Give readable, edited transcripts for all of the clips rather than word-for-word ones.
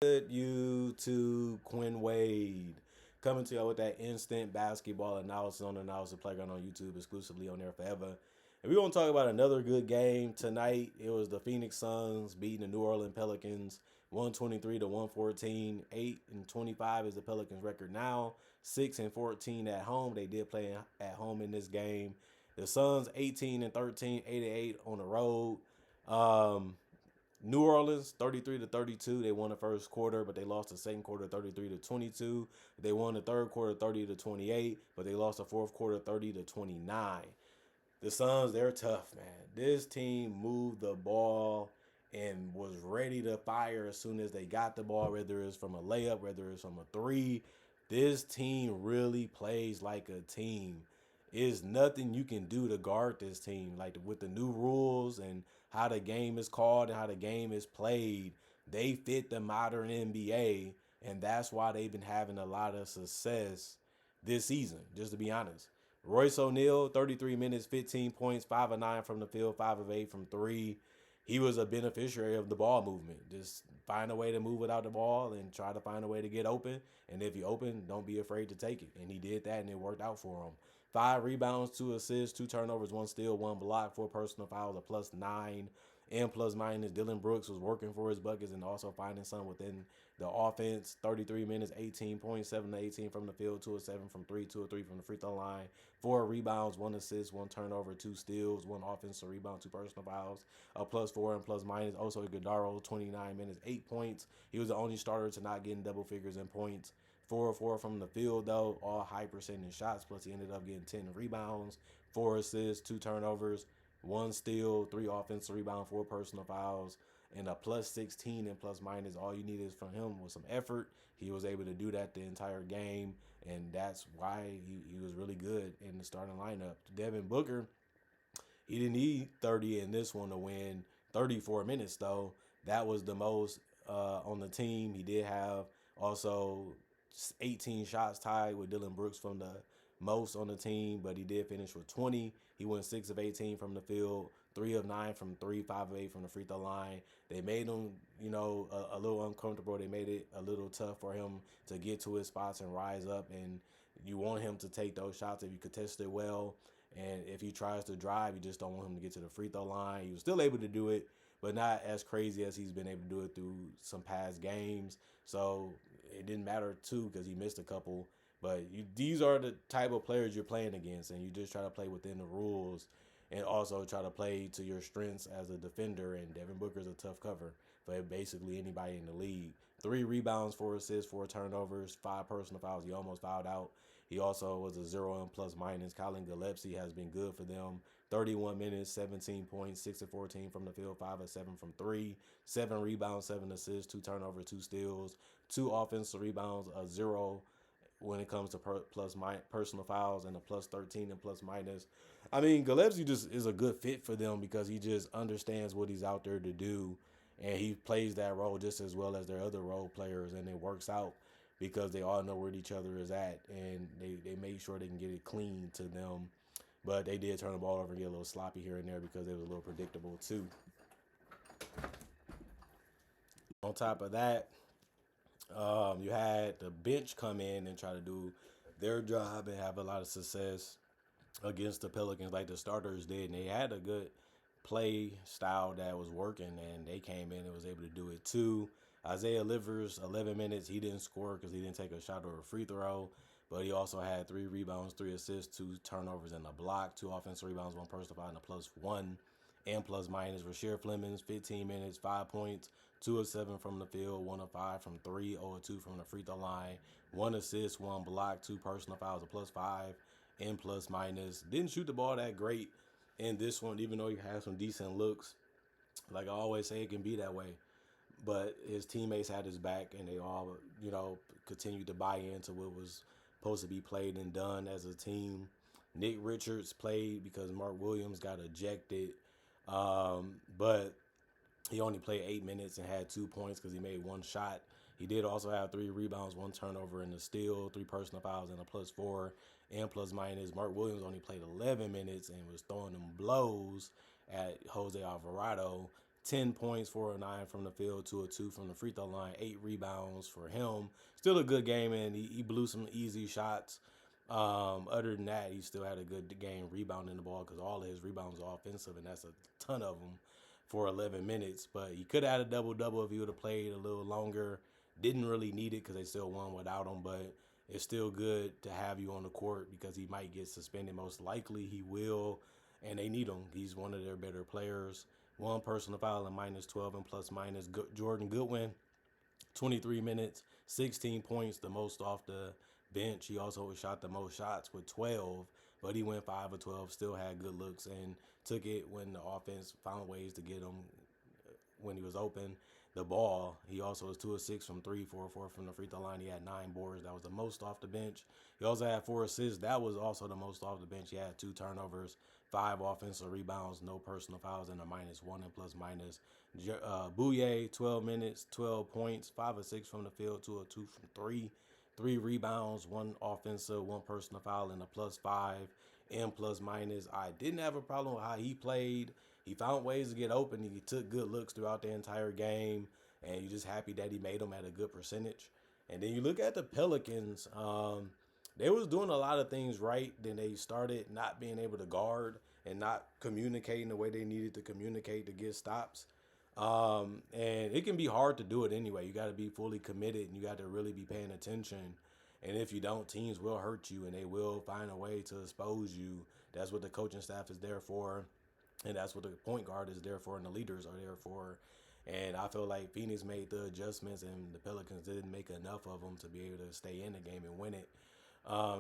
Good YouTube, Quinn Wade coming to you with that instant basketball analysis on the Analysis Playground on YouTube, exclusively on there forever. And we're going to talk about another good game tonight. It was the Phoenix Suns beating the New Orleans Pelicans 123 to 114. 8-25 is the Pelicans record now. 6-14 at home. They did play at home in this game. The Suns 18-13, 8-8 on the road. New Orleans 33 to 32. They won the first quarter, but they lost the second quarter 33 to 22. They won the third quarter 30 to 28, but they lost the fourth quarter 30 to 29. The Suns, they're tough, man. This team moved the ball and was ready to fire as soon as they got the ball, whether it's from a layup, whether it's from a three. This team really plays like a team. Is nothing you can do to guard this team. Like with the new rules and how the game is called and how the game is played, they fit the modern NBA, and that's why they've been having a lot of success this season, just to be honest. Royce O'Neal, 33 minutes, 15 points, 5 of 9 from the field, 5 of 8 from 3. He was a beneficiary of the ball movement. Just find a way to move without the ball and try to find a way to get open. And if you open, don't be afraid to take it. And he did that, and it worked out for him. 5 rebounds, 2 assists, 2 turnovers, 1 steal, 1 block, 4 personal fouls, a +9. And plus minus, Dylan Brooks was working for his buckets and also finding some within the offense. 33 minutes, 18 points, 7 to 18 from the field, 2 of 7 from 3, 2 of 3 from the free throw line, 4 rebounds, 1 assist, 1 turnover, 2 steals, 1 offensive rebound, 2 personal fouls, a +4 and plus minus. Also, Godaro, 29 minutes, 8 points. He was the only starter to not get in double figures in points. 4 of 4 from the field, though, all high percentage shots. Plus, he ended up getting 10 rebounds, 4 assists, 2 turnovers, 1 steal, 3 offensive rebounds, 4 personal fouls, and a +16 and plus minus. All you needed from him was some effort. He was able to do that the entire game, and that's why he was really good in the starting lineup. Devin Booker, he didn't need 30 in this one to win. 34 minutes, though. That was the most on the team. He did have also 18 shots tied with Dylan Brooks from the most on the team, but he did finish with 20. He went 6 of 18 from the field, 3 of 9 from 3, 5 of 8 from the free throw line. They made him, a little uncomfortable. They made it a little tough for him to get to his spots and rise up, and you want him to take those shots if you contest it well. And if he tries to drive, you just don't want him to get to the free throw line. He was still able to do it, but not as crazy as he's been able to do it through some past games. So it didn't matter, too, because he missed a couple. But these are the type of players you're playing against, and you just try to play within the rules and also try to play to your strengths as a defender. And Devin Booker's a tough cover for basically anybody in the league. 3 rebounds, 4 assists, 4 turnovers, 5 personal fouls. He almost fouled out. He also was a 0 and plus minus. Colin Gillespie has been good for them. 31 minutes, 17 points, 6 of 14 from the field, 5 of 7 from 3, 7 rebounds, 7 assists, 2 turnovers, 2 steals, 2 offensive rebounds, a 0 when it comes to personal fouls, and a +13 and plus minus. I mean, Gillespie just is a good fit for them because he just understands what he's out there to do, and he plays that role just as well as their other role players, and it works out because they all know where each other is at, and they make sure they can get it clean to them. But they did turn the ball over and get a little sloppy here and there because it was a little predictable too. On top of that, you had the bench come in and try to do their job and have a lot of success against the Pelicans like the starters did. And they had a good play style that was working, and they came in and was able to do it too. Isaiah Livers, 11 minutes. He didn't score because he didn't take a shot or a free throw, but he also had 3 rebounds, 3 assists, 2 turnovers, and a block, 2 offensive rebounds, 1 personal foul, and a +1 and plus minus. Rasheer Flemings, 15 minutes, 5 points, 2 of 7 from the field, 1 of 5 from 3, 0 of 2 from the free throw line, 1 assist, 1 block, 2 personal fouls, a +5 and plus minus. Didn't shoot the ball that great in this one, even though he had some decent looks. Like I always say, it can be that way. But his teammates had his back, and they all, continued to buy into what was supposed to be played and done as a team. Nick Richards played because Mark Williams got ejected, but he only played 8 minutes and had 2 points because he made 1 shot. He did also have 3 rebounds, 1 turnover, and a steal, 3 personal fouls, and a +4 and plus minus. Mark Williams only played 11 minutes and was throwing them blows at Jose Alvarado. 10 points, 4 of 9 from the field, 2 of 2 from the free throw line, 8 rebounds for him. Still a good game, and he blew some easy shots. Other than that, he still had a good game rebounding the ball because all of his rebounds are offensive, and that's a ton of them for 11 minutes. But he could have had a double-double if he would have played a little longer. Didn't really need it because they still won without him, but it's still good to have you on the court because he might get suspended. Most likely he will, and they need him. He's one of their better players. One personal foul and minus 12 and plus minus. Jordan Goodwin, 23 minutes, 16 points, the most off the bench. He also shot the most shots with 12, but he went 5 of 12, still had good looks, and took it when the offense found ways to get him when he was open. The ball, he also was 2 of 6 from 3, 4 of 4 from the free throw line. He had 9 boards. That was the most off the bench. He also had 4 assists. That was also the most off the bench. He had 2 turnovers, 5 offensive rebounds, no personal fouls, and a minus 1 and plus minus. Bouye, 12 minutes, 12 points, 5 of 6 from the field, 2 of 2 from 3, 3 rebounds, 1 offensive, 1 personal foul, and a plus 5 and plus minus. I didn't have a problem with how he played. He found ways to get open. He took good looks throughout the entire game, and you're just happy that he made them at a good percentage. And then you look at the Pelicans. They was doing a lot of things right. Then they started not being able to guard and not communicating the way they needed to communicate to get stops. And it can be hard to do it anyway. You got to be fully committed, and you got to really be paying attention. And if you don't, teams will hurt you, and they will find a way to expose you. That's what the coaching staff is there for. And that's what the point guard is there for, and the leaders are there for. And I feel like Phoenix made the adjustments, and the Pelicans didn't make enough of them to be able to stay in the game and win it.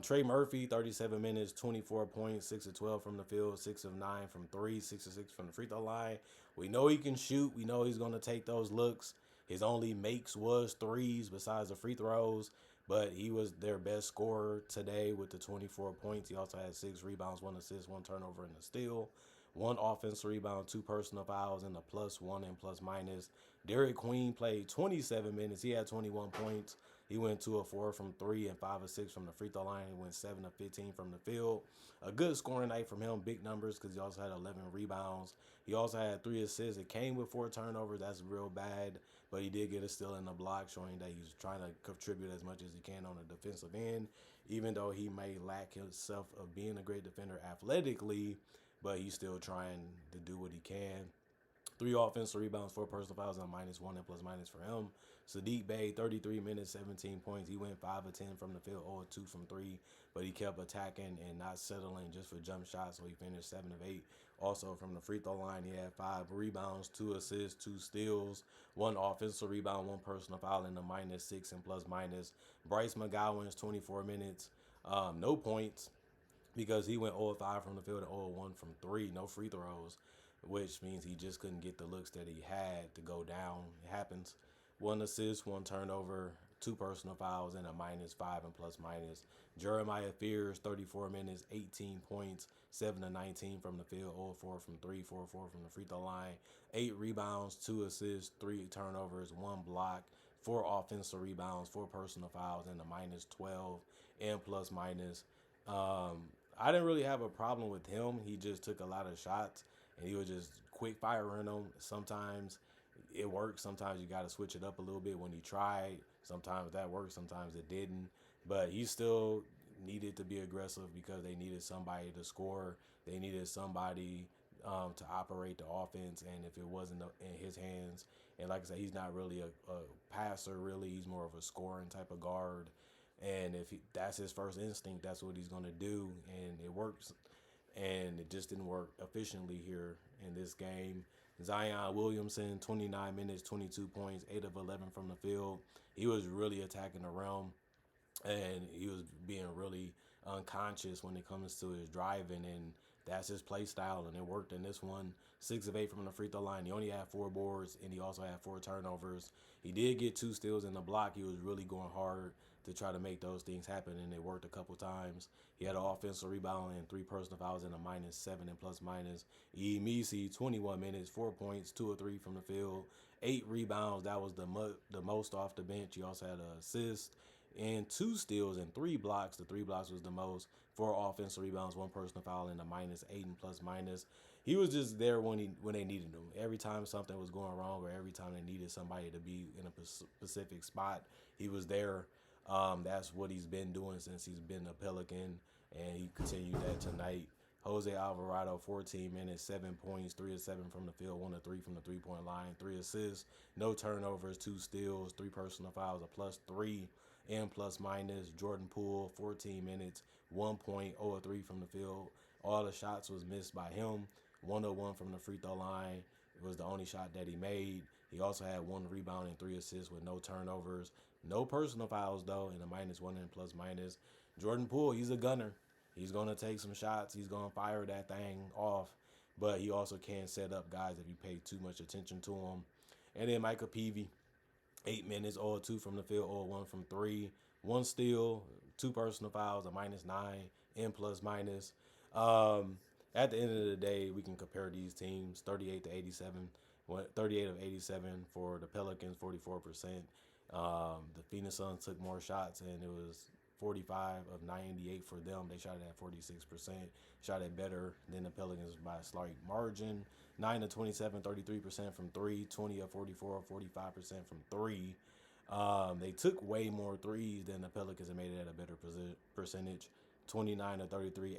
Trey Murphy, 37 minutes, 24 points, 6 of 12 from the field, 6 of 9 from 3, 6 of 6 from the free throw line. We know he can shoot. We know he's going to take those looks. His only makes was threes besides the free throws, but he was their best scorer today with the 24 points. He also had 6 rebounds, 1 assist, 1 turnover, and a steal. 1 offensive rebound, 2 personal fouls, and a plus 1 and plus minus. Derek Queen played 27 minutes. He had 21 points. He went 2 of 4 from 3 and 5 of 6 from the free throw line. He went 7 of 15 from the field. A good scoring night from him, big numbers because he also had 11 rebounds. He also had 3 assists. It came with 4 turnovers. That's real bad, but he did get a steal in the block, showing that he's trying to contribute as much as he can on the defensive end, even though he may lack himself of being a great defender athletically, but he's still trying to do what he can. 3 offensive rebounds, 4 personal fouls, and a minus 1 and plus minus for him. Sadiq Bey, 33 minutes, 17 points. He went 5 of 10 from the field, 0 of 2 from 3, but he kept attacking and not settling just for jump shots, so he finished 7 of 8. Also from the free throw line, he had 5 rebounds, 2 assists, 2 steals, 1 offensive rebound, 1 personal foul, and a minus 6 and plus minus. Bryce McGowan's 24 minutes, no points, because he went 0 of 5 from the field and 0 of 1 from 3, no free throws, which means he just couldn't get the looks that he had to go down. It happens. 1 assist, 1 turnover, 2 personal fouls, and a minus 5 and plus minus. Jeremiah Fears, 34 minutes, 18 points, 7 of 19 from the field, 0 of 4 from 3, 4 of 4 from the free throw line, 8 rebounds, 2 assists, 3 turnovers, 1 block, 4 offensive rebounds, 4 personal fouls, and a minus 12 and plus minus. I didn't really have a problem with him. He just took a lot of shots, and he was just quick firing them. Sometimes it works. Sometimes you got to switch it up a little bit when he tried. Sometimes that worked. Sometimes it didn't. But he still needed to be aggressive because they needed somebody to score. They needed somebody to operate the offense. And if it wasn't in his hands, and like I said, he's not really a passer, really. He's more of a scoring type of guard. And if that's his first instinct, that's what he's going to do. And it works. And it just didn't work efficiently here in this game. Zion Williamson, 29 minutes, 22 points, 8 of 11 from the field. He was really attacking the rim, and he was being really unconscious when it comes to his driving, and that's his play style, and it worked in this one. 6 of 8 from the free throw line. He only had 4 boards, and he also had 4 turnovers. He did get 2 steals in the block. He was really going hard to try to make those things happen, and it worked a couple times. He had an offensive rebound and 3 personal fouls and a minus 7 and plus minus. Emisi, 21 minutes, 4 points, 2 of 3 from the field, 8 rebounds. That was the most off the bench. He also had an assist and 2 steals and 3 blocks. The 3 blocks was the most. 4 offensive rebounds, 1 personal foul, and a minus 8 and plus minus. He was just there when they needed him. Every time something was going wrong, or every time they needed somebody to be in a specific spot, he was there. That's what he's been doing since he's been a Pelican, and he continued that tonight. Jose Alvarado, 14 minutes, 7 points, 3 of 7 from the field, 1 of 3 from the 3-point line, 3 assists, no turnovers, 2 steals, 3 personal fouls, a +3 and plus minus. Jordan Poole, 14 minutes, 1 point, 0 of 3 from the field. All the shots was missed by him. 1 of 1 from the free throw line. It was the only shot that he made. He also had 1 rebound and 3 assists with no turnovers. No personal fouls, though, and a -1 and plus minus. Jordan Poole, he's a gunner. He's going to take some shots. He's going to fire that thing off. But he also can set up guys if you pay too much attention to him. And then Micah Peavy, 8 minutes, 0 of 2 from the field, 0 of 1 from 3. 1 steal, 2 personal fouls, a -9 and plus minus. At the end of the day, we can compare these teams 38 to 87. 38 of 87 for the Pelicans, 44%. The Phoenix Suns took more shots, and it was 45 of 98 for them. They shot it at 46%. Shot it better than the Pelicans by a slight margin. 9 of 27, 33% from 3. 20 of 44, 45% from 3. They took way more threes than the Pelicans and made it at a better percentage. 29 of 33,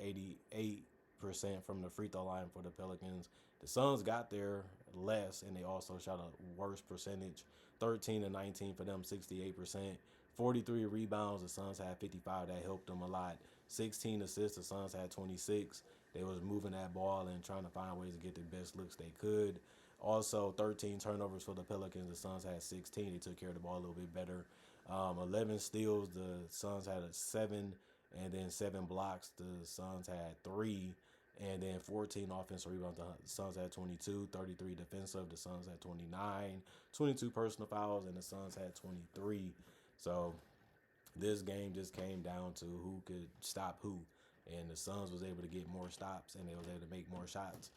88% from the free throw line for the Pelicans. The Suns got there less, and they also shot a worse percentage. 13 of 19 for them, 68%. 43 rebounds, the Suns had 55. That helped them a lot. 16 assists, the Suns had 26. They was moving that ball and trying to find ways to get the best looks they could. Also, 13 turnovers for the Pelicans. The Suns had 16. They took care of the ball a little bit better. 11 steals, the Suns had a 7, and then 7 blocks. The Suns had 3, and then 14 offensive rebounds. The Suns had 22, 33 defensive. The Suns had 29, 22 personal fouls, and the Suns had 23. So this game just came down to who could stop who. And the Suns was able to get more stops, and they was able to make more shots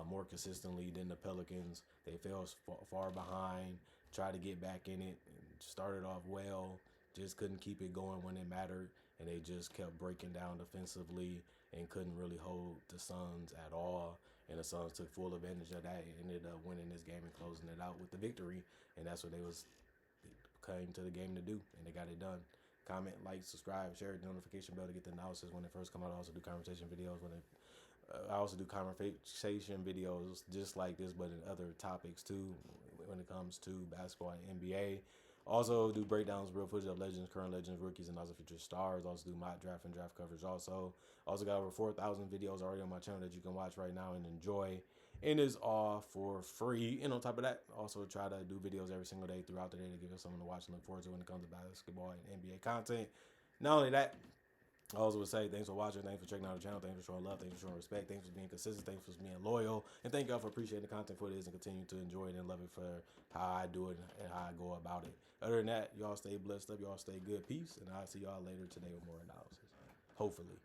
more consistently than the Pelicans. They fell far behind, tried to get back in it, and started off well, just couldn't keep it going when it mattered, and they just kept breaking down defensively and couldn't really hold the Suns at all. And the Suns took full advantage of that and ended up winning this game and closing it out with the victory. And that's what they came to the game to do, and they got it done. Comment, like, subscribe, share the notification bell to get the analysis when it first come out. I also do conversation videos I also do conversation videos just like this, but in other topics too, when it comes to basketball and NBA. Also do breakdowns, real footage of legends, current legends, rookies, and also future stars. Also do mock draft and draft coverage. Also got over 4,000 videos already on my channel that you can watch right now and enjoy. And it's all for free. And on top of that, also try to do videos every single day throughout the day to give us something to watch and look forward to when it comes to basketball and NBA content. Not only that, I also would say thanks for watching, thanks for checking out the channel, thanks for showing love, thanks for showing respect, thanks for being consistent, thanks for being loyal, and thank y'all for appreciating the content for this and continue to enjoy it and love it for how I do it and how I go about it. Other than that, y'all stay blessed up, y'all stay good, peace, and I'll see y'all later today with more analysis. Hopefully.